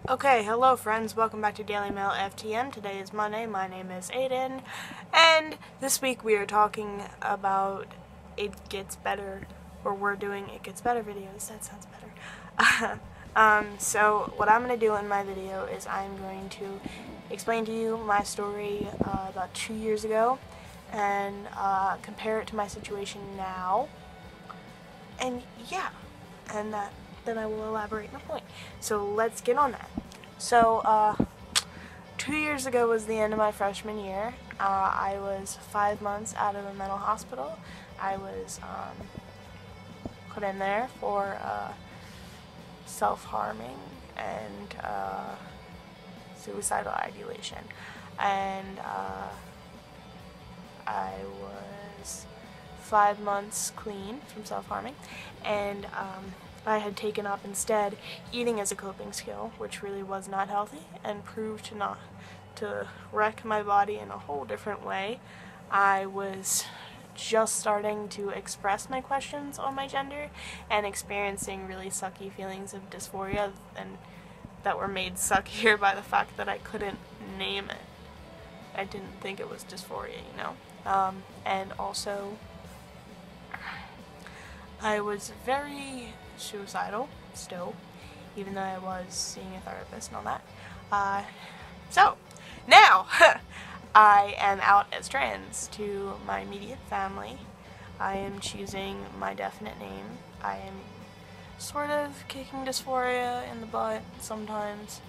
Okay, hello friends, welcome back to DailyMaleFTM. Today is Monday, my name is Aiden, and this week we are talking about It Gets Better, or we're doing It Gets Better videos. That sounds better. So what I'm going to do in my video is I'm going to explain to you my story about 2 years ago, and compare it to my situation now, and yeah, and then I will elaborate my point. So let's get on that. So 2 years ago was the end of my freshman year. I was 5 months out of a mental hospital. I was put in there for self-harming and suicidal ideation, and I was 5 months clean from self-harming, and I had taken up instead eating as a coping skill, which really was not healthy and proved to wreck my body in a whole different way. I was just starting to express my questions on my gender and experiencing really sucky feelings of dysphoria, and that were made suckier by the fact that I couldn't name it. I didn't think it was dysphoria, you know? And also, I was very suicidal still, even though I was seeing a therapist and all that. So, now, I am out as trans to my immediate family. I am choosing my definite name. I am sort of kicking dysphoria in the butt sometimes.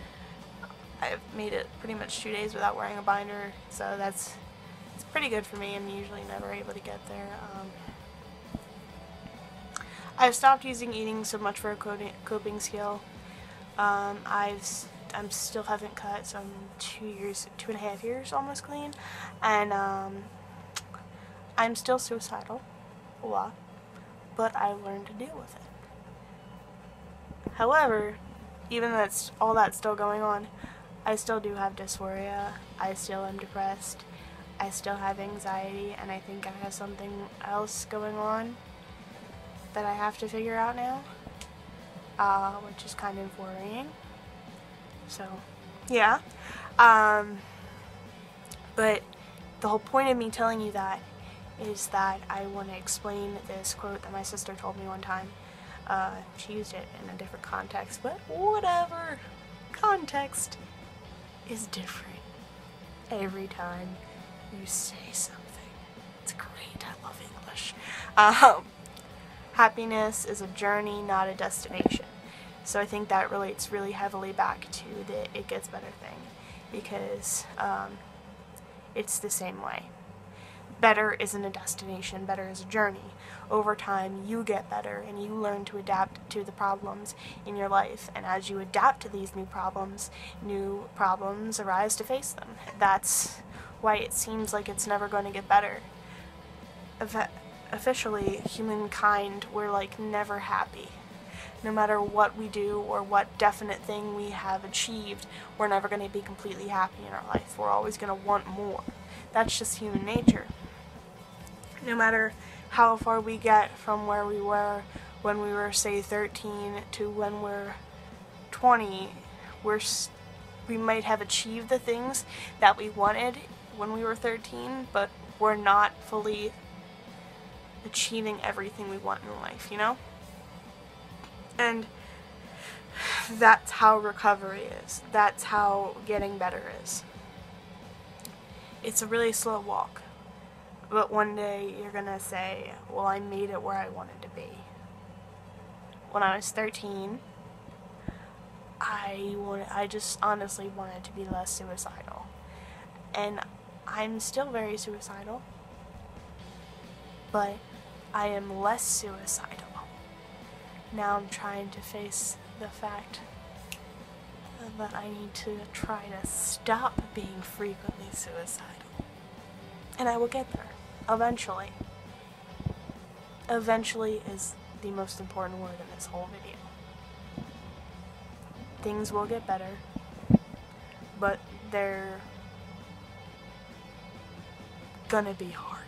I've made it pretty much 2 days without wearing a binder, so it's pretty good for me. I'm usually never able to get there. I've stopped using eating so much for a coping skill. I'm still haven't cut, so I'm 2.5 years almost clean, and I'm still suicidal a lot, but I learned to deal with it. However, even though all that's still going on, I still do have dysphoria. I still am depressed. I still have anxiety, and I think I have something else going on that I have to figure out now, which is kind of worrying. So, yeah. But the whole point of me telling you that is that I want to explain this quote that my sister told me one time. She used it in a different context, but whatever. Context is different every time you say something. It's great. I love English. Happiness is a journey, not a destination. So I think that relates really heavily back to the It Gets Better thing, because it's the same way. Better isn't a destination, better is a journey. Over time, you get better, and you learn to adapt to the problems in your life, and as you adapt to these new problems arise to face them. That's why it seems like it's never going to get better. Officially, humankind, we're like never happy. No matter what we do or what definite thing we have achieved, we're never going to be completely happy in our life. We're always going to want more. That's just human nature. No matter how far we get from where we were when we were, say, 13 to when we're 20, we might have achieved the things that we wanted when we were 13, but we're not fully achieving everything we want in life, you know? And that's how recovery is. That's how getting better is. It's a really slow walk, but one day you're gonna say, well, I made it where I wanted to be. When I was 13, I just honestly wanted to be less suicidal. And I'm still very suicidal, but I am less suicidal. Now I'm trying to face the fact that I need to try to stop being frequently suicidal. And I will get there, eventually. Eventually is the most important word in this whole video. Things will get better, but they're gonna be hard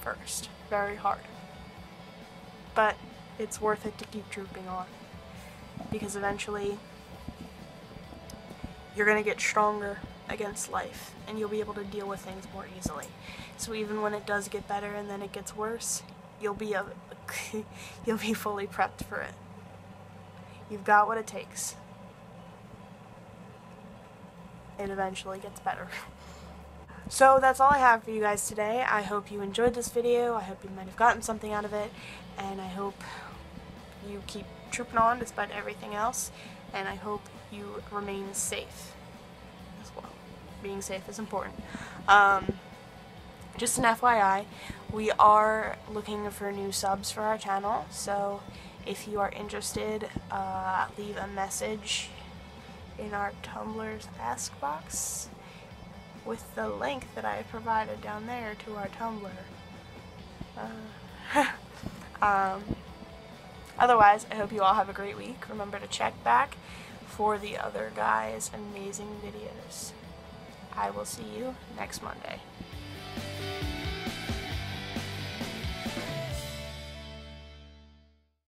first. Very hard. But it's worth it to keep trooping on, because eventually you're going to get stronger against life, and you'll be able to deal with things more easily. So even when it does get better and then it gets worse, you'll be you'll be fully prepped for it. You've got what it takes. It eventually gets better. So that's all I have for you guys today. I hope you enjoyed this video. I hope you might have gotten something out of it, and I hope you keep trooping on despite everything else, and I hope you remain safe as well. Being safe is important. Just an FYI, we are looking for new subs for our channel, so if you are interested, leave a message in our Tumblr's Ask box with the link that I provided down there to our Tumblr. Otherwise, I hope you all have a great week. Remember to check back for the other guys' amazing videos. I will see you next Monday.